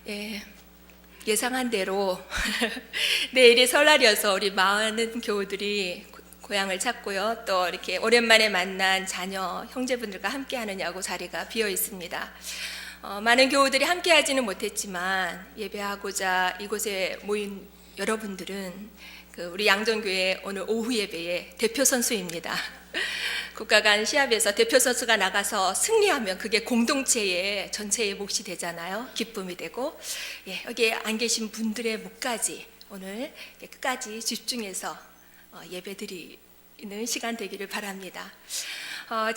예, 예상한 대로 내일이 설날이어서 우리 많은 교우들이 고향을 찾고요. 또 이렇게 오랜만에 만난 자녀, 형제분들과 함께 하느냐고 자리가 비어 있습니다. 많은 교우들이 함께 하지는 못했지만 예배하고자 이곳에 모인 여러분들은 우리 양정교회 오늘 오후 예배의 대표 선수입니다. 국가 간 시합에서 대표 선수가 나가서 승리하면 그게 공동체의 전체의 몫이 되잖아요. 기쁨이 되고, 여기에 안 계신 분들의 몫까지 오늘 끝까지 집중해서 예배드리는 시간 되기를 바랍니다.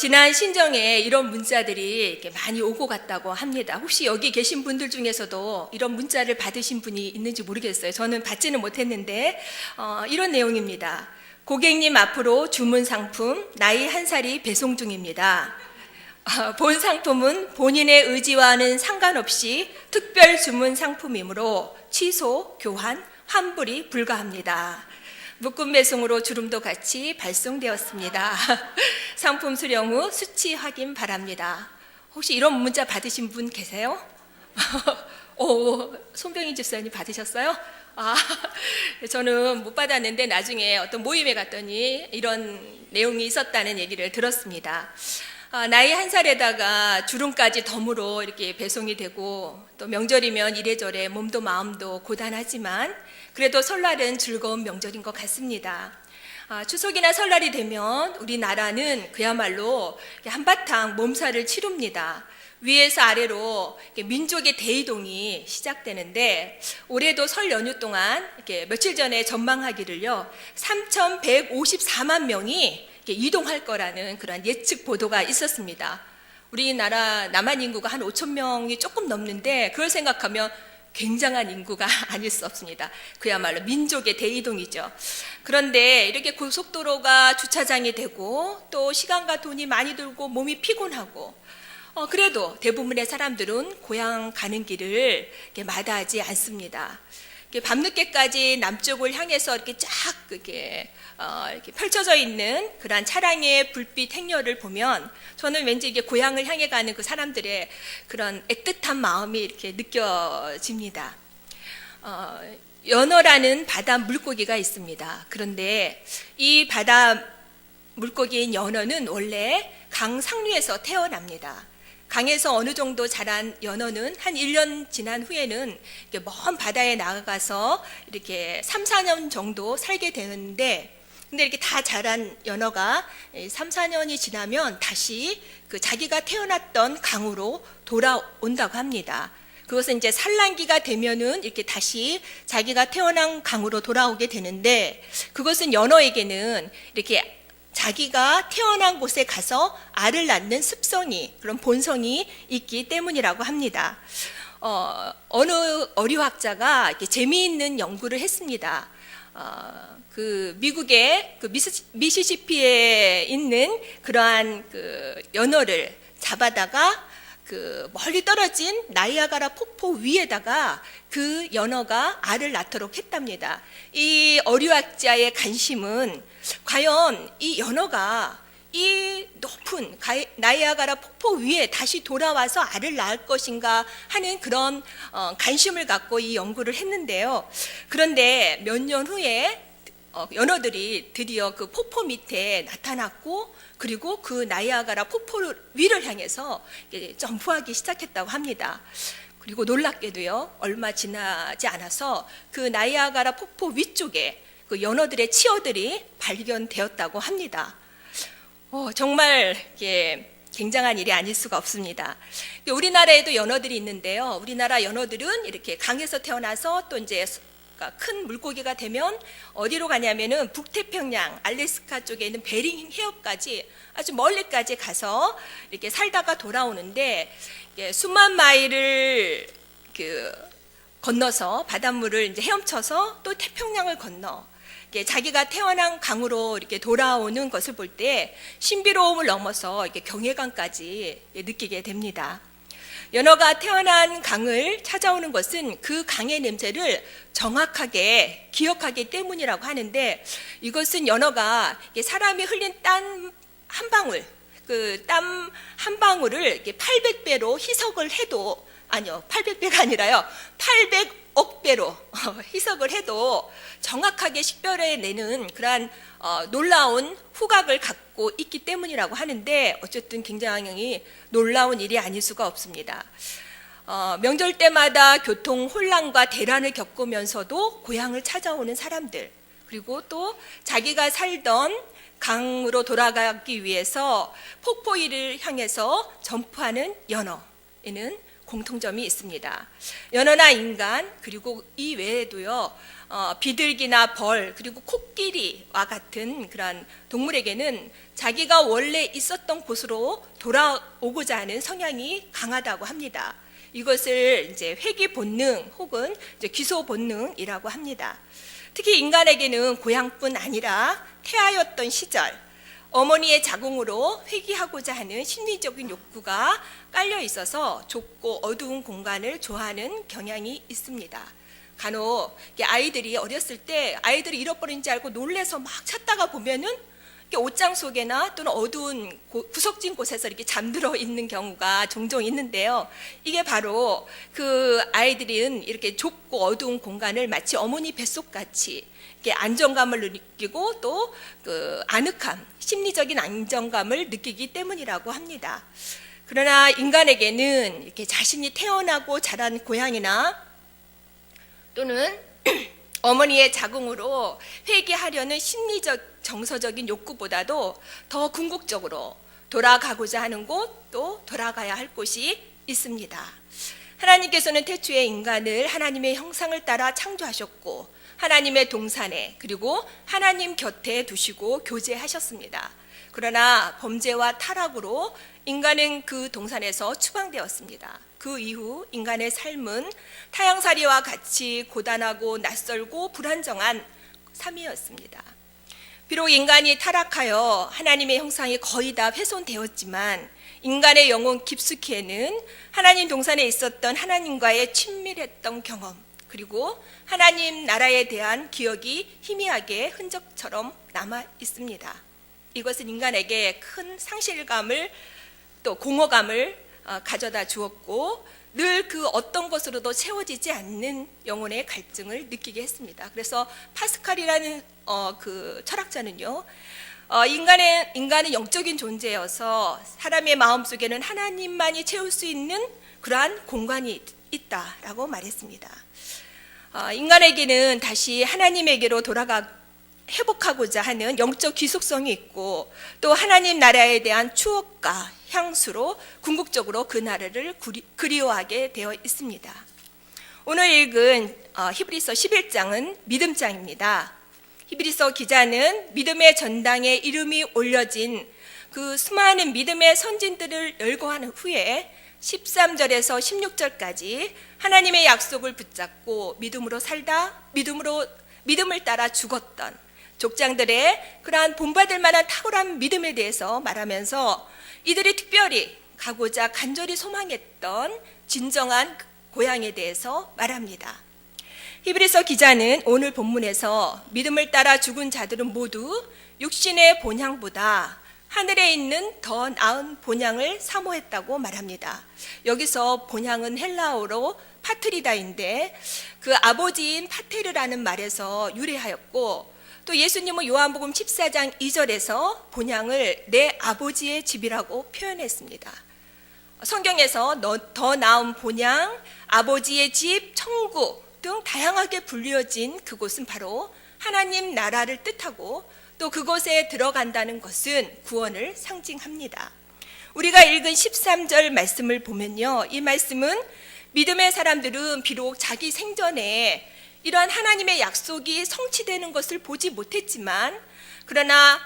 지난 신정에 이런 문자들이 이렇게 많이 오고 갔다고 합니다. 혹시 여기 계신 분들 중에서도 이런 문자를 받으신 분이 있는지 모르겠어요. 저는 받지는 못했는데 이런 내용입니다. 고객님 앞으로 주문 상품 나이 1살이 배송 중입니다. 본 상품은 본인의 의지와는 상관없이 특별 주문 상품이므로 취소, 교환, 환불이 불가합니다. 묶음 배송으로 주름도 같이 발송되었습니다. 상품 수령 후 수치 확인 바랍니다. 혹시 이런 문자 받으신 분 계세요? 손병희 집사님 받으셨어요? 저는 못 받았는데 나중에 어떤 모임에 갔더니 이런 내용이 있었다는 얘기를 들었습니다. 나이 1살에다가 주름까지 덤으로 이렇게 배송이 되고 또 명절이면 이래저래 몸도 마음도 고단하지만 그래도 설날은 즐거운 명절인 것 같습니다. 추석이나 설날이 되면 우리나라는 그야말로 한바탕 몸살을 치룹니다. 위에서 아래로 민족의 대이동이 시작되는데 올해도 설 연휴 동안 이렇게 며칠 전에 전망하기를요 3,154만 명이 이동할 거라는 그런 예측 보도가 있었습니다. 우리나라 남한 인구가 한 5천 명이 조금 넘는데 그걸 생각하면 굉장한 인구가 아닐 수 없습니다. 그야말로 민족의 대이동이죠. 그런데 이렇게 고속도로가 주차장이 되고 또 시간과 돈이 많이 들고 몸이 피곤하고 그래도 대부분의 사람들은 고향 가는 길을 마다하지 않습니다. 밤늦게까지 남쪽을 향해서 이렇게 쫙 이렇게 펼쳐져 있는 그런 차량의 불빛 행렬을 보면 저는 왠지 이게 고향을 향해 가는 그 사람들의 그런 애틋한 마음이 이렇게 느껴집니다. 연어라는 바다 물고기가 있습니다. 그런데 이 바다 물고기인 연어는 원래 강 상류에서 태어납니다. 강에서 어느 정도 자란 연어는 한 1년 지난 후에는 먼 바다에 나가서 이렇게 3, 4년 정도 살게 되는데 근데 이렇게 다 자란 연어가 3, 4년이 지나면 다시 그 자기가 태어났던 강으로 돌아온다고 합니다. 그것은 이제 산란기가 되면은 이렇게 다시 자기가 태어난 강으로 돌아오게 되는데 그것은 연어에게는 이렇게 자기가 태어난 곳에 가서 알을 낳는 습성이 그런 본성이 있기 때문이라고 합니다. 어느 어류학자가 이렇게 재미있는 연구를 했습니다. 그 미국의 그 미시시피에 있는 그러한 그 연어를 잡아다가 그 멀리 떨어진 나이아가라 폭포 위에다가 그 연어가 알을 낳도록 했답니다. 이 어류학자의 관심은 과연 이 연어가 이 높은 나이아가라 폭포 위에 다시 돌아와서 알을 낳을 것인가 하는 그런 관심을 갖고 이 연구를 했는데요. 그런데 몇 년 후에 연어들이 드디어 그 폭포 밑에 나타났고 그리고 그 나이아가라 폭포 위를 향해서 점프하기 시작했다고 합니다. 그리고 놀랍게도요 얼마 지나지 않아서 그 나이아가라 폭포 위쪽에 그 연어들의 치어들이 발견되었다고 합니다. 정말 굉장한 일이 아닐 수가 없습니다. 우리나라에도 연어들이 있는데요. 우리나라 연어들은 이렇게 강에서 태어나서 또 이제 큰 물고기가 되면 어디로 가냐면은 북태평양, 알래스카 쪽에 있는 베링 해협까지 아주 멀리까지 가서 이렇게 살다가 돌아오는데 수만 마일을 건너서 바닷물을 이제 헤엄쳐서 또 태평양을 건너 자기가 태어난 강으로 이렇게 돌아오는 것을 볼 때 신비로움을 넘어서 이렇게 경외감까지 느끼게 됩니다. 연어가 태어난 강을 찾아오는 것은 그 강의 냄새를 정확하게 기억하기 때문이라고 하는데 이것은 연어가 사람이 흘린 땀 한 방울, 그 땀 한 방울을 800배로 희석을 해도 아니요, 800배가 아니라요. 800억 배로 희석을 해도 정확하게 식별해내는 그러한 놀라운 후각을 갖고 있기 때문이라고 하는데, 어쨌든 굉장히 놀라운 일이 아닐 수가 없습니다. 명절 때마다 교통 혼란과 대란을 겪으면서도 고향을 찾아오는 사람들, 그리고 또 자기가 살던 강으로 돌아가기 위해서 폭포위를 향해서 점프하는 연어에는 공통점이 있습니다. 연어나 인간, 그리고 이 외에도요, 비둘기나 벌, 그리고 코끼리와 같은 그런 동물에게는 자기가 원래 있었던 곳으로 돌아오고자 하는 성향이 강하다고 합니다. 이것을 이제 회귀 본능 혹은 이제 귀소 본능이라고 합니다. 특히 인간에게는 고향뿐 아니라 태아였던 시절, 어머니의 자궁으로 회귀하고자 하는 심리적인 욕구가 깔려 있어서 좁고 어두운 공간을 좋아하는 경향이 있습니다. 간혹 아이들이 어렸을 때 아이들이 잃어버린 줄 알고 놀래서 막 찾다가 보면은 옷장 속에나 또는 어두운 구석진 곳에서 이렇게 잠들어 있는 경우가 종종 있는데요. 이게 바로 그 아이들은 이렇게 좁고 어두운 공간을 마치 어머니 뱃속같이 이렇게 안정감을 느끼고 또 그 아늑함, 심리적인 안정감을 느끼기 때문이라고 합니다. 그러나 인간에게는 이렇게 자신이 태어나고 자란 고향이나 또는 어머니의 자궁으로 회귀하려는 심리적 정서적인 욕구보다도 더 궁극적으로 돌아가고자 하는 곳, 또 돌아가야 할 곳이 있습니다. 하나님께서는 태초에 인간을 하나님의 형상을 따라 창조하셨고 하나님의 동산에, 그리고 하나님 곁에 두시고 교제하셨습니다. 그러나 범죄와 타락으로 인간은 그 동산에서 추방되었습니다. 그 이후 인간의 삶은 타향살이와 같이 고단하고 낯설고 불안정한 삶이었습니다. 비록 인간이 타락하여 하나님의 형상이 거의 다 훼손되었지만 인간의 영혼 깊숙이에는 하나님 동산에 있었던 하나님과의 친밀했던 경험, 그리고 하나님 나라에 대한 기억이 희미하게 흔적처럼 남아 있습니다. 이것은 인간에게 큰 상실감을 또 공허감을 가져다 주었고 늘 그 어떤 것으로도 채워지지 않는 영혼의 갈증을 느끼게 했습니다. 그래서 파스칼이라는 그 철학자는요, 인간은 영적인 존재여서 사람의 마음속에는 하나님만이 채울 수 있는 그러한 공간이 있다라고 말했습니다. 인간에게는 다시 하나님에게로 회복하고자 하는 영적 귀속성이 있고 또 하나님 나라에 대한 추억과 향수로 궁극적으로 그 나라를 그리워하게 되어 있습니다. 오늘 읽은 히브리서 11장은 믿음장입니다. 히브리서 기자는 믿음의 전당에 이름이 올려진 그 수많은 믿음의 선진들을 열거한 후에 13절에서 16절까지 하나님의 약속을 붙잡고 믿음으로 살다 믿음을 따라 죽었던 족장들의 그러한 본받을 만한 탁월한 믿음에 대해서 말하면서 이들이 특별히 가고자 간절히 소망했던 진정한 고향에 대해서 말합니다. 히브리서 기자는 오늘 본문에서 믿음을 따라 죽은 자들은 모두 육신의 본향보다 하늘에 있는 더 나은 본향을 사모했다고 말합니다. 여기서 본향은 헬라어로 파트리다인데 그 아버지인 파테르라는 말에서 유래하였고 또 예수님은 요한복음 14장 2절에서 본향을 내 아버지의 집이라고 표현했습니다. 성경에서 더 나은 본향, 아버지의 집, 천국 등 다양하게 불리어진 그곳은 바로 하나님 나라를 뜻하고 또 그곳에 들어간다는 것은 구원을 상징합니다. 우리가 읽은 13절 말씀을 보면요, 이 말씀은 믿음의 사람들은 비록 자기 생전에 이러한 하나님의 약속이 성취되는 것을 보지 못했지만 그러나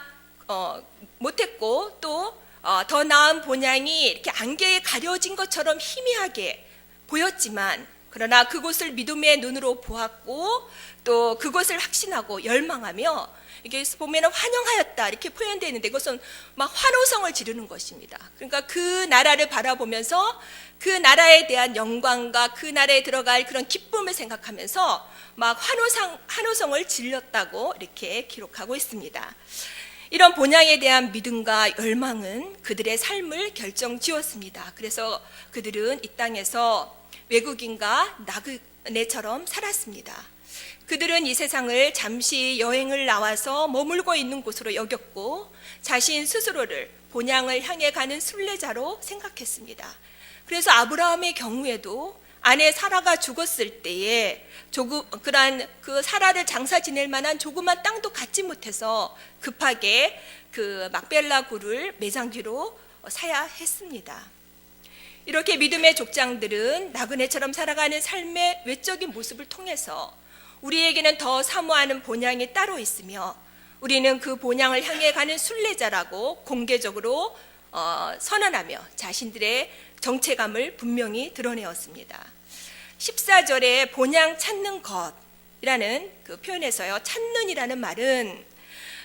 못했고 또 더 나은 본향이 이렇게 안개에 가려진 것처럼 희미하게 보였지만 그러나 그곳을 믿음의 눈으로 보았고 또 그것을 확신하고 열망하며 이게 보면 환영하였다 이렇게 표현되어 있는데 이것은 막 환호성을 지르는 것입니다. 그러니까 그 나라를 바라보면서 그 나라에 대한 영광과 그 나라에 들어갈 그런 기쁨을 생각하면서 막 환호성을 질렀다고 이렇게 기록하고 있습니다. 이런 본향에 대한 믿음과 열망은 그들의 삶을 결정지었습니다. 그래서 그들은 이 땅에서 외국인과 나그네처럼 살았습니다. 그들은 이 세상을 잠시 여행을 나와서 머물고 있는 곳으로 여겼고 자신 스스로를 본향을 향해 가는 순례자로 생각했습니다. 그래서 아브라함의 경우에도 아내 사라가 죽었을 때에 그 사라를 장사 지낼 만한 조그만 땅도 갖지 못해서 급하게 그 막벨라 굴을 매장지로 사야 했습니다. 이렇게 믿음의 족장들은 나그네처럼 살아가는 삶의 외적인 모습을 통해서 우리에게는 더 사모하는 본향이 따로 있으며 우리는 그 본향을 향해 가는 순례자라고 공개적으로 선언하며 자신들의 정체감을 분명히 드러내었습니다. 14절에 본향 찾는 것이라는 그 표현에서요, 찾는이라는 말은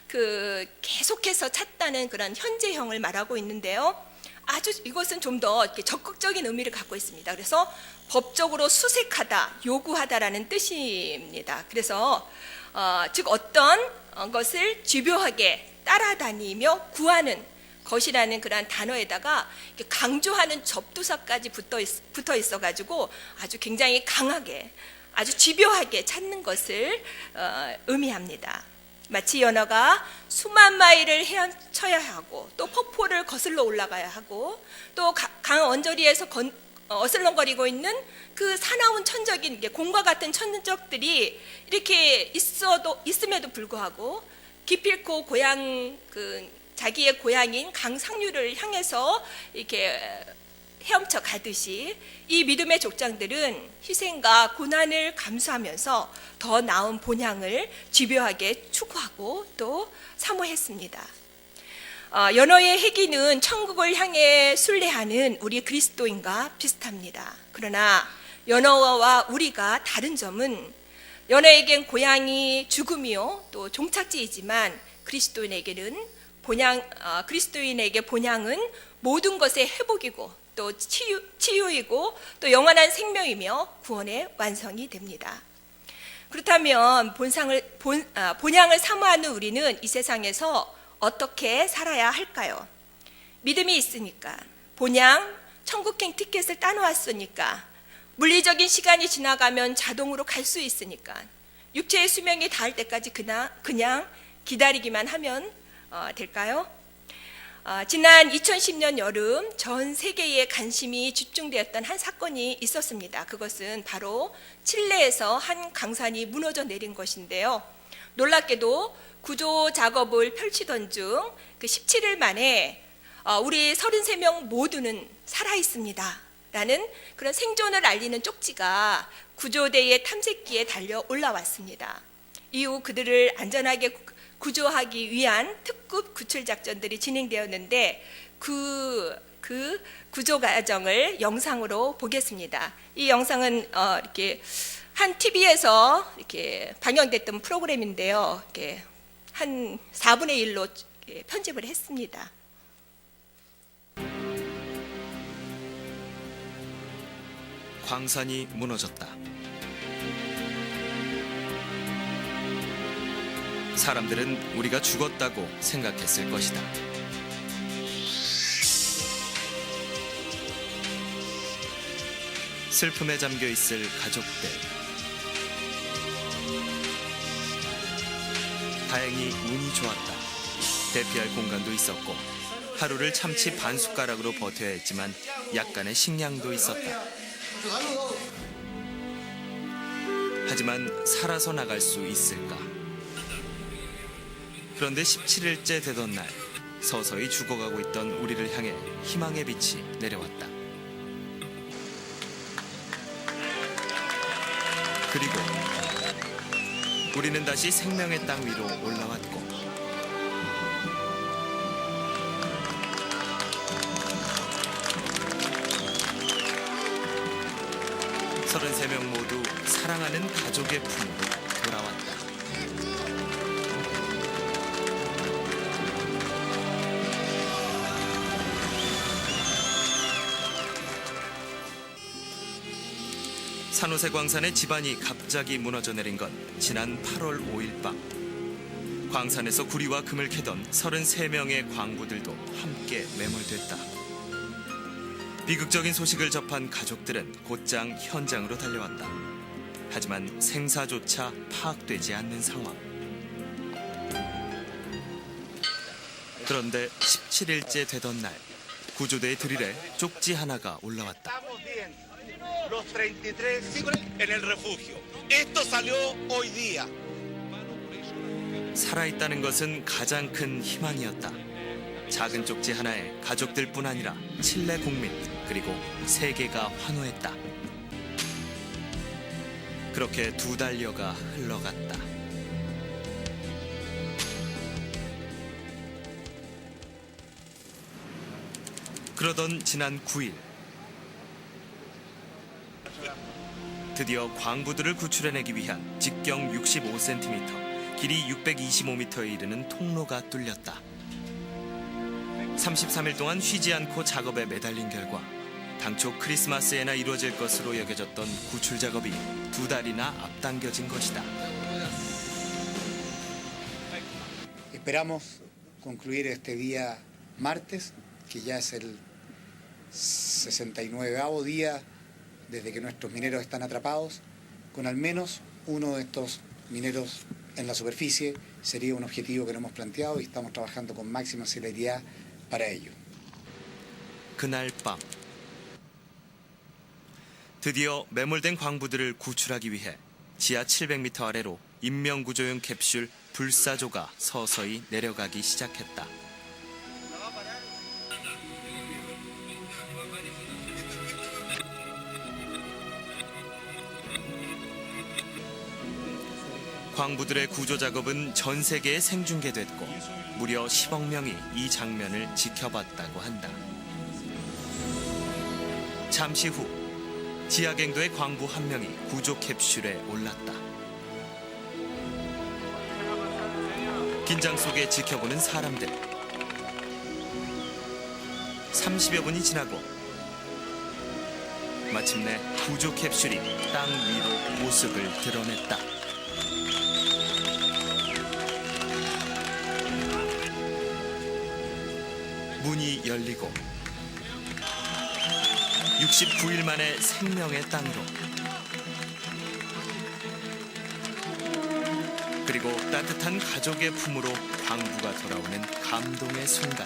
그 계속해서 찾다는 그런 현재형을 말하고 있는데요. 아주 이것은 좀 더 적극적인 의미를 갖고 있습니다. 그래서 법적으로 수색하다, 요구하다라는 뜻입니다. 그래서 즉 어떤 것을 집요하게 따라다니며 구하는 것이라는 그러한 단어에다가 강조하는 접두사까지 붙어 있어가지고 아주 굉장히 강하게, 아주 집요하게 찾는 것을 의미합니다. 마치 연어가 수만 마일을 헤엄쳐야 하고 또 폭포를 거슬러 올라가야 하고 또 강 언저리에서 어슬렁거리고 있는 그 사나운 천적인 곰과 같은 천적들이 이렇게 있음에도 불구하고 기필코 자기의 고향인 강 상류를 향해서 이렇게 헤엄쳐 가듯이 이 믿음의 족장들은 희생과 고난을 감수하면서 더 나은 본향을 집요하게 추구하고 또 사모했습니다. 연어의 해기는 천국을 향해 순례하는 우리 그리스도인과 비슷합니다. 그러나 연어와 우리가 다른 점은 연어에겐 고향이 죽음이요 또 종착지이지만 그리스도인에게 본향은 모든 것의 회복이고 또 치유이고 또 영원한 생명이며 구원의 완성이 됩니다. 그렇다면 본향을 사모하는 우리는 이 세상에서 어떻게 살아야 할까요? 믿음이 있으니까, 본향 천국행 티켓을 따놓았으니까, 물리적인 시간이 지나가면 자동으로 갈 수 있으니까, 육체의 수명이 닿을 때까지 그냥 기다리기만 하면 될까요? 지난 2010년 여름 전 세계에 관심이 집중되었던 한 사건이 있었습니다. 그것은 바로 칠레에서 한 강산이 무너져 내린 것인데요. 놀랍게도 구조 작업을 펼치던 중 그 17일 만에 우리 33명 모두는 살아 있습니다 라는 그런 생존을 알리는 쪽지가 구조대의 탐색기에 달려 올라왔습니다. 이후 그들을 안전하게 구조하기 위한 특급 구출 작전들이 진행되었는데 그 구조 과정을 영상으로 보겠습니다. 이 영상은 이렇게 한 TV에서 이렇게 방영됐던 프로그램인데요. 이렇게 한 4분의 1로 편집을 했습니다. 광산이 무너졌다. 사람들은 우리가 죽었다고 생각했을 것이다. 슬픔에 잠겨 있을 가족들. 다행히 운이 좋았다. 대피할 공간도 있었고 하루를 참치 반 숟가락으로 버텨야 했지만 약간의 식량도 있었다. 하지만 살아서 나갈 수 있을까? 그런데 17일째 되던 날 서서히 죽어가고 있던 우리를 향해 희망의 빛이 내려왔다. 그리고 우리는 다시 생명의 땅 위로 올라왔고 33명 모두 사랑하는 가족의 품으로 돌아왔다. 산호세 광산의 지반이 갑자기 무너져 내린 건 지난 8월 5일 밤. 광산에서 구리와 금을 캐던 33명의 광부들도 함께 매몰됐다. 비극적인 소식을 접한 가족들은 곧장 현장으로 달려왔다. 하지만 생사조차 파악되지 않는 상황. 그런데 17일째 되던 날, 구조대의 드릴에 쪽지 하나가 올라왔다. Estamos bien. Los 33 en el refugio. Esto salió hoy día. 살아있다는 것은 가장 큰 희망이었다. 작은 쪽지 하나에 가족들뿐 아니라 칠레 국민 그리고 세계가 환호했다. 그렇게 2달여가 흘러갔다. 그러던 지난 9일 드디어 광부들을 구출해내기 위한 직경 65cm, 길이 625m에 이르는 통로가 뚫렸다. 33일 동안 쉬지 않고 작업에 매달린 결과 당초 크리스마스에나 이루어질 것으로 여겨졌던 구출 작업이 2달이나 앞당겨진 것이다. Esperamos concluir este día martes, que ya es el 69º día desde que nuestros mineros están atrapados, con al menos uno de estos mineros en la superficie. Sería un objetivo que nos hemos planteado y estamos trabajando con máxima celeridad para ello. 그날 밤 드디어 매몰된 광부들을 구출하기 위해 지하 700m 아래로 인명구조용 캡슐 불사조가 서서히 내려가기 시작했다. 광부들의 구조 작업은 전 세계에 생중계됐고 무려 10억 명이 이 장면을 지켜봤다고 한다. 잠시 후 지하갱도의 광부 한 명이 구조 캡슐에 올랐다. 긴장 속에 지켜보는 사람들. 30여 분이 지나고 마침내 구조 캡슐이 땅 위로 모습을 드러냈다. 문이 열리고 69일 만에 생명의 땅으로, 그리고 따뜻한 가족의 품으로 광부가 돌아오는 감동의 순간.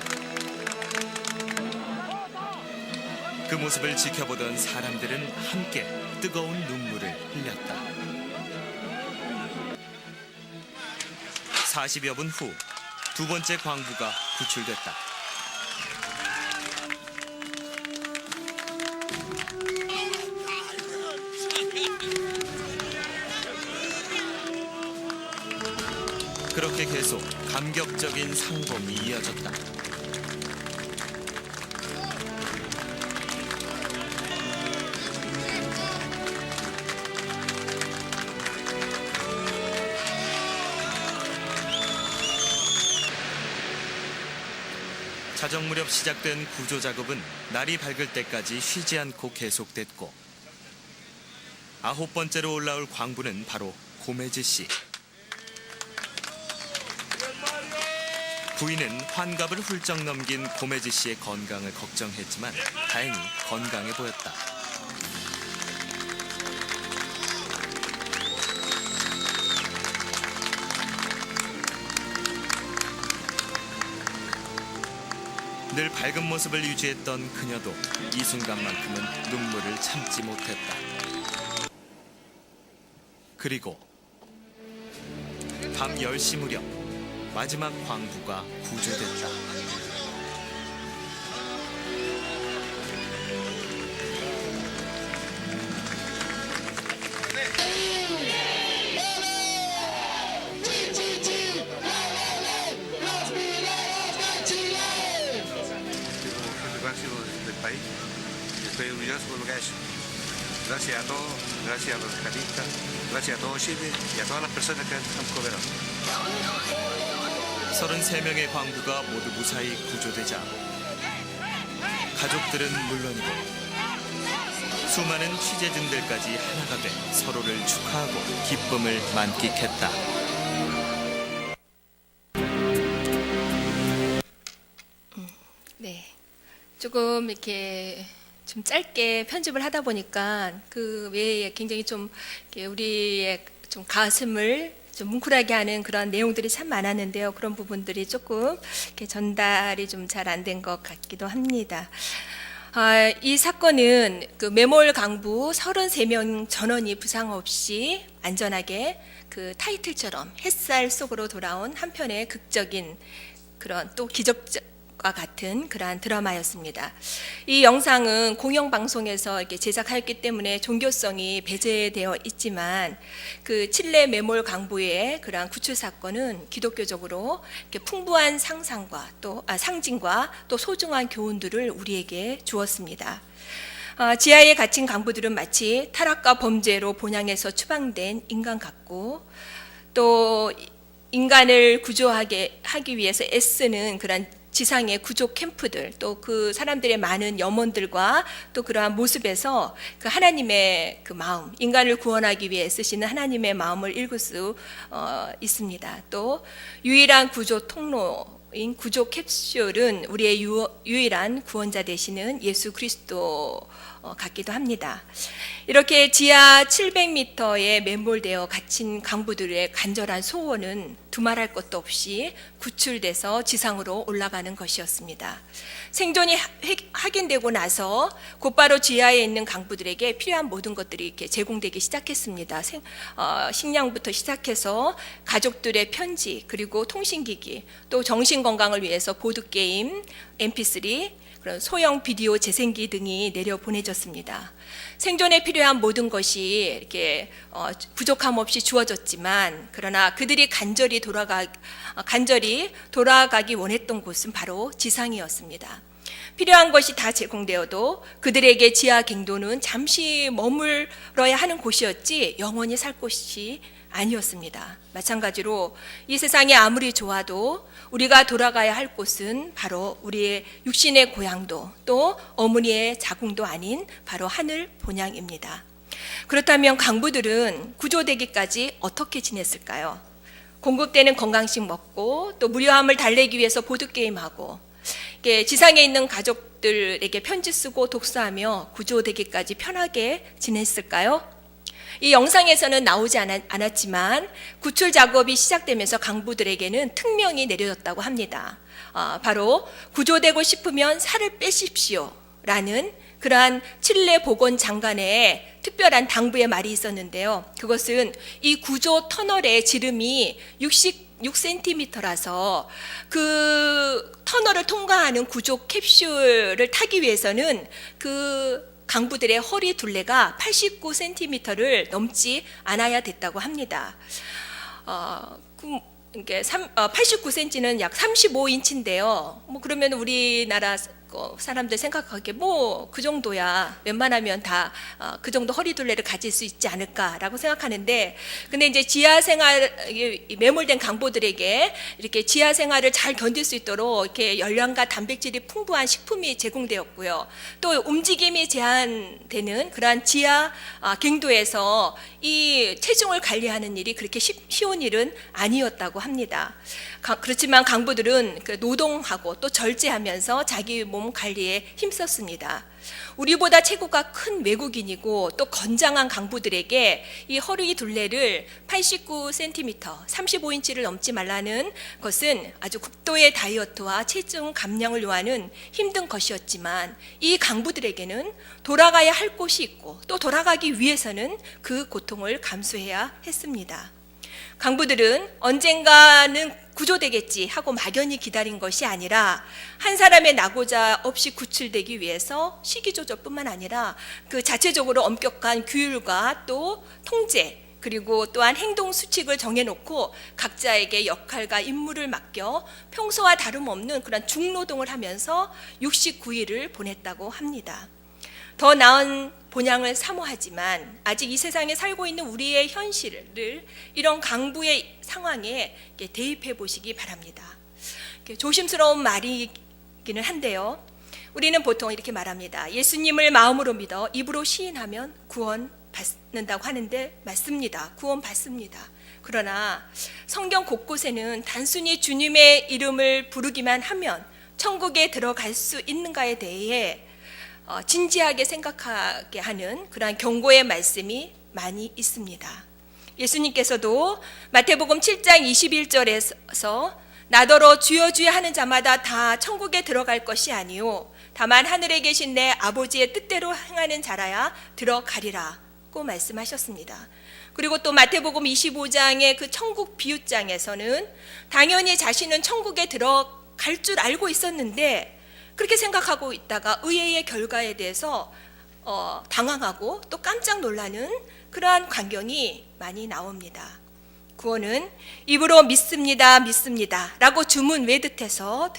그 모습을 지켜보던 사람들은 함께 뜨거운 눈물을 흘렸다. 40여 분 후 2번째 광부가 구출됐다. 그렇게 계속 감격적인 상봉이 이어졌다. 자정 무렵 시작된 구조 작업은 날이 밝을 때까지 쉬지 않고 계속됐고 9번째로 올라올 광부는 바로 고메즈 씨. 부인은 환갑을 훌쩍 넘긴 고메즈 씨의 건강을 걱정했지만 다행히 건강해 보였다. 늘 밝은 모습을 유지했던 그녀도 이 순간만큼은 눈물을 참지 못했다. 그리고 밤 10시 무렵 마지막 광부가 구조됐다. Del país. Estoy orgulloso por lo que ha hecho. Gracias a todos, gracias a los rescatistas, gracias a todo Chile y a todas las personas que han cooperado. 33명의 광부가 모두 무사히 구조되자 가족들은 물론이고 수많은 취재진들까지 하나가 돼 서로를 축하하고 기쁨을 만끽했다. 네, 조금 이렇게 좀 짧게 편집을 하다 보니까 그 외에 굉장히 좀 이렇게 우리의 좀 가슴을 좀 뭉클하게 하는 그런 내용들이 참 많았는데요. 그런 부분들이 조금 이렇게 전달이 좀 잘 안 된 것 같기도 합니다. 이 사건은 그 매몰 강부 33명 전원이 부상 없이 안전하게 그 타이틀처럼 햇살 속으로 돌아온 한 편의 극적인 그런 또 기적과 같은 그러한 드라마였습니다. 이 영상은 공영방송에서 이렇게 제작하였기 때문에 종교성이 배제되어 있지만 그 칠레 매몰 강부의 그러한 구출 사건은 기독교적으로 이렇게 풍부한 상징과 또 소중한 교훈들을 우리에게 주었습니다. 지하에 갇힌 강부들은 마치 타락과 범죄로 본향에서 추방된 인간 같고 또 인간을 하기 위해서 애쓰는 그런 지상의 구조 캠프들 또 그 사람들의 많은 염원들과 또 그러한 모습에서 그 하나님의 그 마음, 인간을 구원하기 위해 쓰시는 하나님의 마음을 읽을 수 있습니다. 또 유일한 구조 통로인 구조 캡슐은 우리의 유일한 구원자 되시는 예수 그리스도 같기도 합니다. 이렇게 지하 700m에 매몰되어 갇힌 강부들의 간절한 소원은 두말할 것도 없이 구출돼서 지상으로 올라가는 것이었습니다. 생존이 확인되고 나서 곧바로 지하에 있는 강부들에게 필요한 모든 것들이 이렇게 제공되기 시작했습니다. 식량부터 시작해서 가족들의 편지, 그리고 통신기기, 또 정신건강을 위해서 보드게임, mp3, 그런 소형 비디오 재생기 등이 내려 보내졌습니다. 생존에 필요한 모든 것이 이렇게 부족함 없이 주어졌지만 그러나 그들이 간절히 돌아가기 원했던 곳은 바로 지상이었습니다. 필요한 것이 다 제공되어도 그들에게 지하 갱도는 잠시 머물러야 하는 곳이었지 영원히 살 곳이 아니었습니다. 마찬가지로 이 세상이 아무리 좋아도 우리가 돌아가야 할 곳은 바로 우리의 육신의 고향도 또 어머니의 자궁도 아닌 바로 하늘 본향입니다. 그렇다면 강부들은 구조되기까지 어떻게 지냈을까요? 공급되는 건강식 먹고 또 무료함을 달래기 위해서 보드게임하고 지상에 있는 가족들에게 편지 쓰고 독서하며 구조되기까지 편하게 지냈을까요? 이 영상에서는 나오지 않았지만 구출 작업이 시작되면서 강부들에게는 특명이 내려졌다고 합니다. 바로 구조되고 싶으면 살을 빼십시오 라는 그러한 칠레 보건 장관의 특별한 당부의 말이 있었는데요. 그것은 이 구조 터널의 지름이 66cm라서 그 터널을 통과하는 구조 캡슐을 타기 위해서는 그 강부들의 허리 둘레가 89cm를 넘지 않아야 됐다고 합니다. 89cm는 약 35인치인데요. 그러면 우리나라 사람들 생각하기에 그 정도야 웬만하면 다 그 정도 허리 둘레를 가질 수 있지 않을까라고 생각하는데, 근데 이제 지하 생활 매몰된 강부들에게 이렇게 지하 생활을 잘 견딜 수 있도록 이렇게 열량과 단백질이 풍부한 식품이 제공되었고요. 또 움직임이 제한되는 그러한 지하 갱도에서 이 체중을 관리하는 일이 그렇게 쉬운 일은 아니었다고 합니다. 그렇지만 강부들은 노동하고 또 절제하면서 자기 몸 관리에 힘썼습니다. 우리보다 체구가 큰 외국인이고 또 건장한 강부들에게 이 허리 둘레를 89cm, 35인치를 넘지 말라는 것은 아주 극도의 다이어트와 체중 감량을 요하는 힘든 것이었지만 이 강부들에게는 돌아가야 할 곳이 있고 또 돌아가기 위해서는 그 고통을 감수해야 했습니다. 강부들은 언젠가는 구조되겠지 하고 막연히 기다린 것이 아니라 한 사람의 낙오자 없이 구출되기 위해서 시기조절뿐만 아니라 그 자체적으로 엄격한 규율과 또 통제 그리고 또한 행동 수칙을 정해놓고 각자에게 역할과 임무를 맡겨 평소와 다름없는 그런 중노동을 하면서 69일을 보냈다고 합니다. 더 나은 본향을 사모하지만 아직 이 세상에 살고 있는 우리의 현실을 이런 강부의 상황에 대입해 보시기 바랍니다. 조심스러운 말이기는 한데요. 우리는 보통 이렇게 말합니다. 예수님을 마음으로 믿어 입으로 시인하면 구원 받는다고 하는데 맞습니다. 구원 받습니다. 그러나 성경 곳곳에는 단순히 주님의 이름을 부르기만 하면 천국에 들어갈 수 있는가에 대해 진지하게 생각하게 하는 그러한 경고의 말씀이 많이 있습니다. 예수님께서도 마태복음 7장 21절에서 나더러 주여 주여 하는 자마다 다 천국에 들어갈 것이 아니요 다만 하늘에 계신 내 아버지의 뜻대로 행하는 자라야 들어가리라고 말씀하셨습니다. 그리고 또 마태복음 25장의 그 천국 비유장에서는 당연히 자신은 천국에 들어갈 줄 알고 있었는데 그렇게 생각하고 있다가 의외의 결과에 대해서 당황하고 또 깜짝 놀라는 그러한 광경이 많이 나옵니다. 구원은 입으로 믿습니다, 믿습니다 라고 주문 외듯해서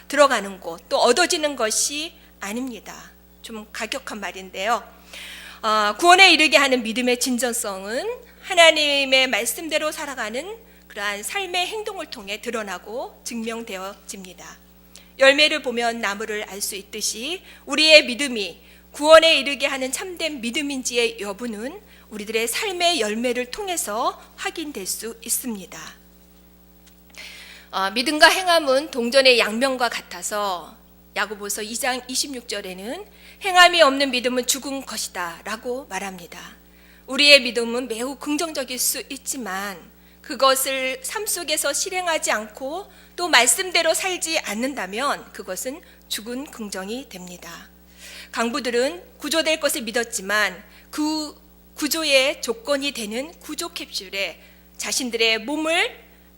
들어가는 곳, 또 얻어지는 것이 아닙니다. 좀 가격한 말인데요. 구원에 이르게 하는 믿음의 진정성은 하나님의 말씀대로 살아가는 그러한 삶의 행동을 통해 드러나고 증명되어집니다. 열매를 보면 나무를 알 수 있듯이 우리의 믿음이 구원에 이르게 하는 참된 믿음인지의 여부는 우리들의 삶의 열매를 통해서 확인될 수 있습니다. 믿음과 행함은 동전의 양면과 같아서 야고보서 2장 26절에는 행함이 없는 믿음은 죽은 것이다 라고 말합니다. 우리의 믿음은 매우 긍정적일 수 있지만 그것을 삶 속에서 실행하지 않고 또 말씀대로 살지 않는다면 그것은 죽은 긍정이 됩니다. 강부들은 구조될 것을 믿었지만 그 구조의 조건이 되는 구조 캡슐에 자신들의 몸을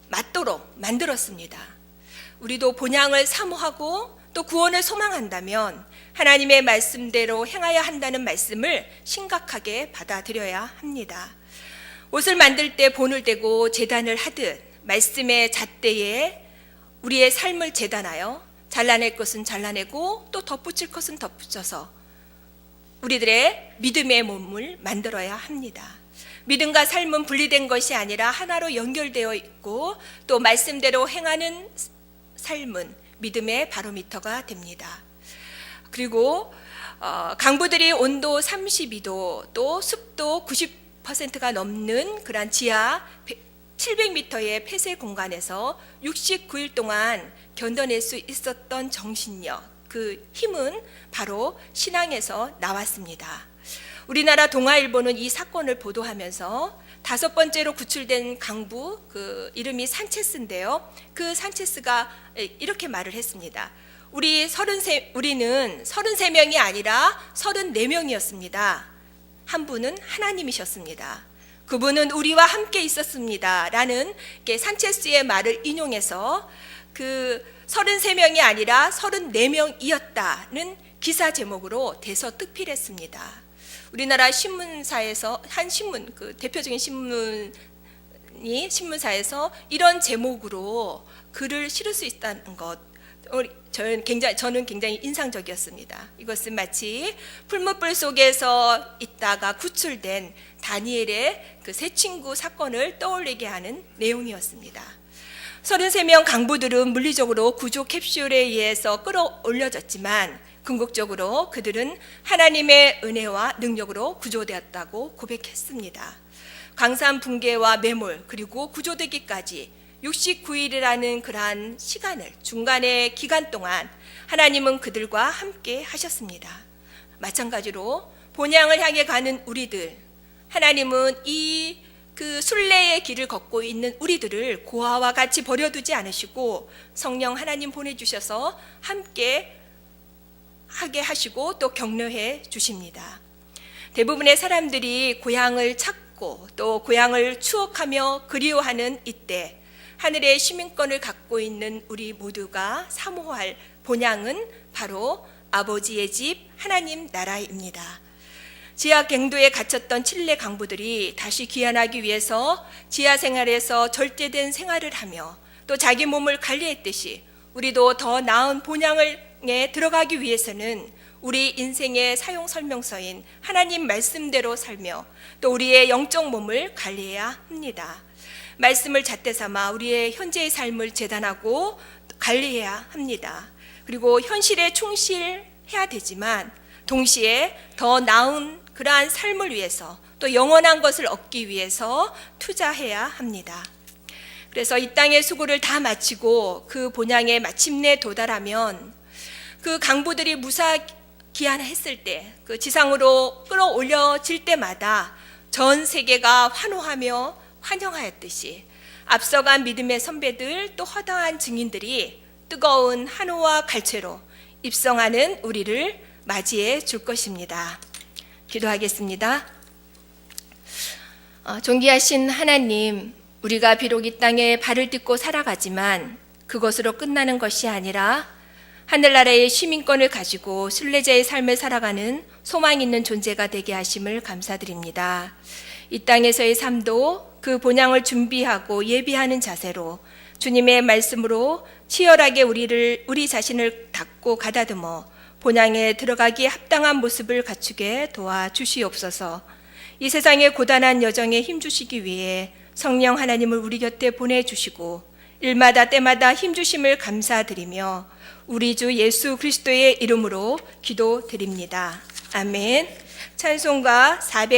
맞도록 만들었습니다. 우리도 본향을 사모하고 또 구원을 소망한다면 하나님의 말씀대로 행하여야 한다는 말씀을 심각하게 받아들여야 합니다. 옷을 만들 때 본을 대고 재단을 하듯 말씀의 잣대에 우리의 삶을 재단하여 잘라낼 것은 잘라내고 또 덧붙일 것은 덧붙여서 우리들의 믿음의 몸을 만들어야 합니다. 믿음과 삶은 분리된 것이 아니라 하나로 연결되어 있고 또 말씀대로 행하는 삶은 믿음의 바로미터가 됩니다. 그리고 강부들이 온도 32도 또 습도 90%가 넘는 그런 지하 700m의 폐쇄 공간에서 69일 동안 견뎌낼 수 있었던 정신력, 그 힘은 바로 신앙에서 나왔습니다. 우리나라 동아일보는 이 사건을 보도하면서 5번째로 구출된 강부, 그 이름이 산체스인데요. 그 산체스가 이렇게 말을 했습니다. 우리는 33명이 아니라 34명이었습니다. 한 분은 하나님이셨습니다. 그분은 우리와 함께 있었습니다. 라는 산체스의 말을 인용해서 그 33명이 아니라 34명이었다는 기사 제목으로 대서특필했습니다. 우리나라 신문사에서 한 신문, 그 대표적인 신문사에서 이런 제목으로 글을 실을 수 있다는 것, 저는 굉장히 인상적이었습니다. 이것은 마치 풀무불 속에서 있다가 구출된 다니엘의 그 세 친구 사건을 떠올리게 하는 내용이었습니다. 33명 강부들은 물리적으로 구조 캡슐에 의해서 끌어올려졌지만 궁극적으로 그들은 하나님의 은혜와 능력으로 구조되었다고 고백했습니다. 광산 붕괴와 매몰 그리고 구조되기까지 69일이라는 그러한 시간을 중간의 기간 동안 하나님은 그들과 함께 하셨습니다. 마찬가지로 본향을 향해 가는 우리들, 하나님은 그 순례의 길을 걷고 있는 우리들을 고아와 같이 버려두지 않으시고 성령 하나님 보내주셔서 함께 하게 하시고 또 격려해 주십니다. 대부분의 사람들이 고향을 찾고 또 고향을 추억하며 그리워하는 이때 하늘의 시민권을 갖고 있는 우리 모두가 사모할 본향은 바로 아버지의 집 하나님 나라입니다. 지하 갱도에 갇혔던 칠레 강부들이 다시 귀환하기 위해서 지하 생활에서 절제된 생활을 하며 또 자기 몸을 관리했듯이 우리도 더 나은 본향에 들어가기 위해서는 우리 인생의 사용 설명서인 하나님 말씀대로 살며 또 우리의 영적 몸을 관리해야 합니다. 말씀을 잣대 삼아 우리의 현재의 삶을 재단하고 관리해야 합니다. 그리고 현실에 충실해야 되지만 동시에 더 나은 그러한 삶을 위해서 또 영원한 것을 얻기 위해서 투자해야 합니다. 그래서 이 땅의 수고를 다 마치고 그 본향에 마침내 도달하면 그 강부들이 무사히 기한했을 때, 그 지상으로 끌어올려질 때마다 전 세계가 환호하며 환영하였듯이 앞서간 믿음의 선배들 또 허다한 증인들이 뜨거운 한호와 갈채로 입성하는 우리를 맞이해 줄 것입니다. 기도하겠습니다. 존귀하신 하나님, 우리가 비록 이 땅에 발을 딛고 살아가지만 그것으로 끝나는 것이 아니라 하늘나라의 시민권을 가지고 순례자의 삶을 살아가는 소망 있는 존재가 되게 하심을 감사드립니다. 이 땅에서의 삶도 그 본향을 준비하고 예비하는 자세로 주님의 말씀으로 치열하게 우리 자신을 닫고 가다듬어 본향에 들어가기에 합당한 모습을 갖추게 도와주시옵소서. 이 세상의 고단한 여정에 힘주시기 위해 성령 하나님을 우리 곁에 보내주시고 일마다 때마다 힘주심을 감사드리며 우리 주 예수 그리스도의 이름으로 기도드립니다. 아멘. 찬송가 400